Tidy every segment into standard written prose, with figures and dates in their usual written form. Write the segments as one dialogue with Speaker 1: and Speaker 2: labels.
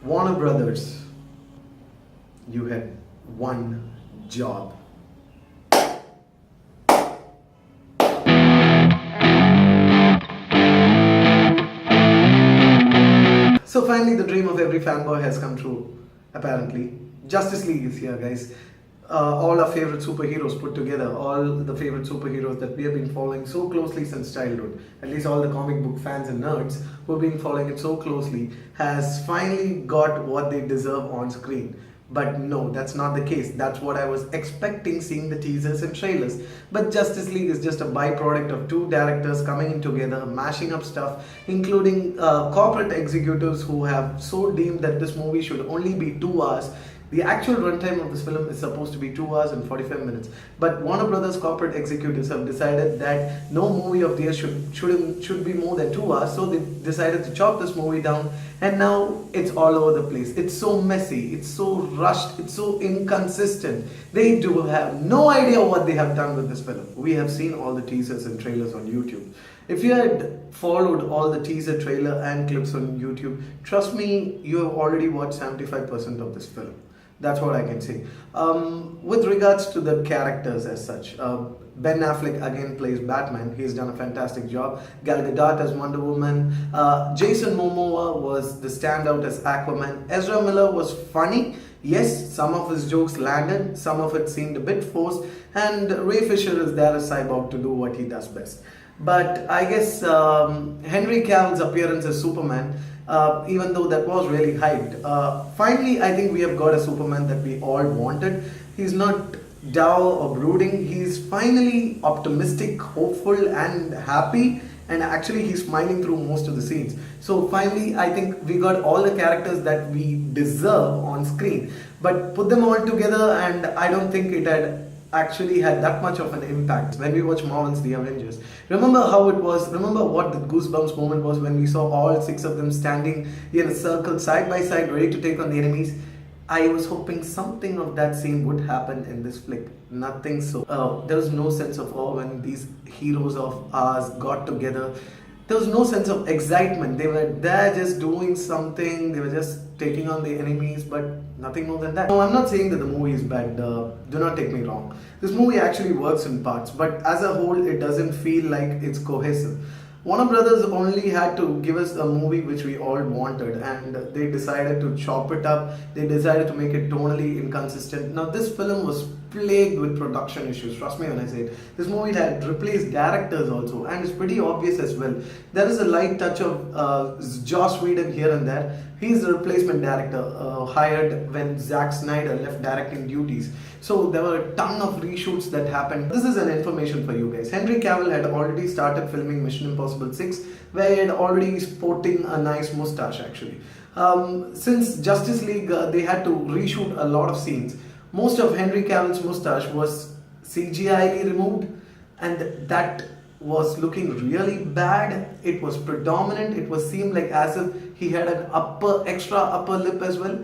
Speaker 1: Warner Brothers, you had one job. So finally, the dream of every fanboy has come true, apparently. Justice League is here, guys. All our favorite superheroes put together, all the favorite superheroes that we have been following so closely since childhood, at least all the comic book fans and nerds who have been following it so closely, has finally got what they deserve on screen. But no, that's not the case. That's what I was expecting seeing the teasers and trailers. But Justice League is just a byproduct of two directors coming in together, mashing up stuff, including corporate executives who have so deemed that this movie should only be 2 hours. The actual runtime of this film is supposed to be 2 hours and 45 minutes. But Warner Brothers corporate executives have decided that no movie of theirs should be more than 2 hours. So they decided to chop this movie down, and now it's all over the place. It's so messy, it's so rushed, it's so inconsistent. They do have no idea what they have done with this film. We have seen all the teasers and trailers on YouTube. If you had followed all the teaser, trailer and clips on YouTube, trust me, you have already watched 75% of this film. That's what I can say. With regards to the characters as such, Ben Affleck again plays Batman. He's done a fantastic job. Gal Gadot as Wonder Woman. Jason Momoa was the standout as Aquaman. Ezra Miller was funny. Yes, some of his jokes landed, some of it seemed a bit forced, and Ray Fisher is there as Cyborg to do what he does best. But I guess Henry Cavill's appearance as Superman, even though that was really hyped, finally I think we have got a Superman that we all wanted. He's not dull or brooding. He's finally optimistic, hopeful and happy, and actually he's smiling through most of the scenes. So finally I think we got all the characters that we deserve on screen. But put them all together and I don't think it had actually had that much of an impact. When we watch Marvel's The Avengers, remember how it was, remember what the goosebumps moment was when we saw all 6 of them standing in a circle side by side ready to take on the enemies. I was hoping something of that scene would happen in this flick. Nothing so. There was no sense of awe when these heroes of ours got together. There was no sense of excitement. They were there just doing something. They were just taking on the enemies, but nothing more than that. No, I'm not saying that the movie is bad. Do not take me wrong. This movie actually works in parts, but as a whole, it doesn't feel like it's cohesive. Warner Brothers only had to give us a movie which we all wanted, and they decided to chop it up. They decided to make it tonally inconsistent. Now, this film was plagued with production issues. Trust me when I say it. This movie had replaced directors also, and it's pretty obvious as well. There is a light touch of Joss Whedon here and there. He's the replacement director hired when Zack Snyder left directing duties. So there were a ton of reshoots that happened. This is an information for you guys. Henry Cavill had already started filming Mission Impossible 6, where he had already sporting a nice mustache actually. Since Justice League, they had to reshoot a lot of scenes. Most of Henry Cavill's mustache was CGI removed, and that was looking really bad. It was predominant. It was seemed like as if he had an extra upper lip as well.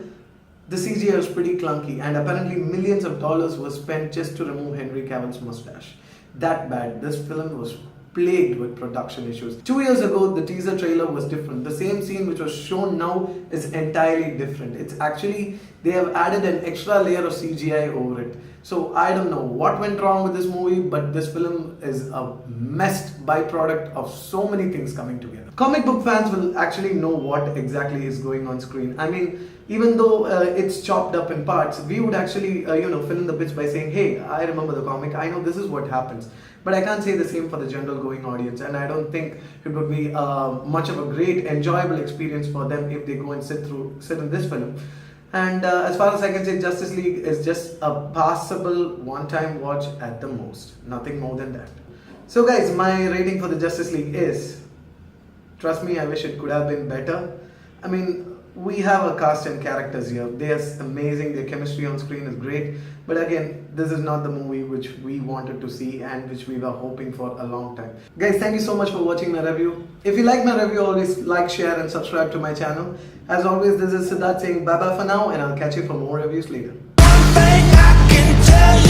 Speaker 1: The CGI was pretty clunky, and apparently millions of dollars were spent just to remove Henry Cavill's mustache. That bad. This film was plagued with production issues. 2 years ago, the teaser trailer was different. The same scene which was shown now is entirely different. It's actually, they have added an extra layer of CGI over it. So I don't know what went wrong with this movie, but this film is a messed byproduct of so many things coming together. Comic book fans will actually know what exactly is going on screen. I mean, even though it's chopped up in parts, we would actually fill in the bits by saying, hey, I remember the comic, I know this is what happens. But I can't say the same for the general going audience, and I don't think it would be much of a great, enjoyable experience for them if they go and sit in this film. And as far as I can say, Justice League is just a passable one-time watch at the most. Nothing more than that. So guys, my rating for the Justice League is, trust me, I wish it could have been better. I mean, we have a cast and characters here. They're amazing, their chemistry on screen is great. But again, this is not the movie which we wanted to see and which we were hoping for a long time. Guys, thank you so much for watching my review. If you like my review, always like, share and subscribe to my channel. As always, this is Siddharth saying bye bye for now, and I'll catch you for more reviews later. One thing I can tell you.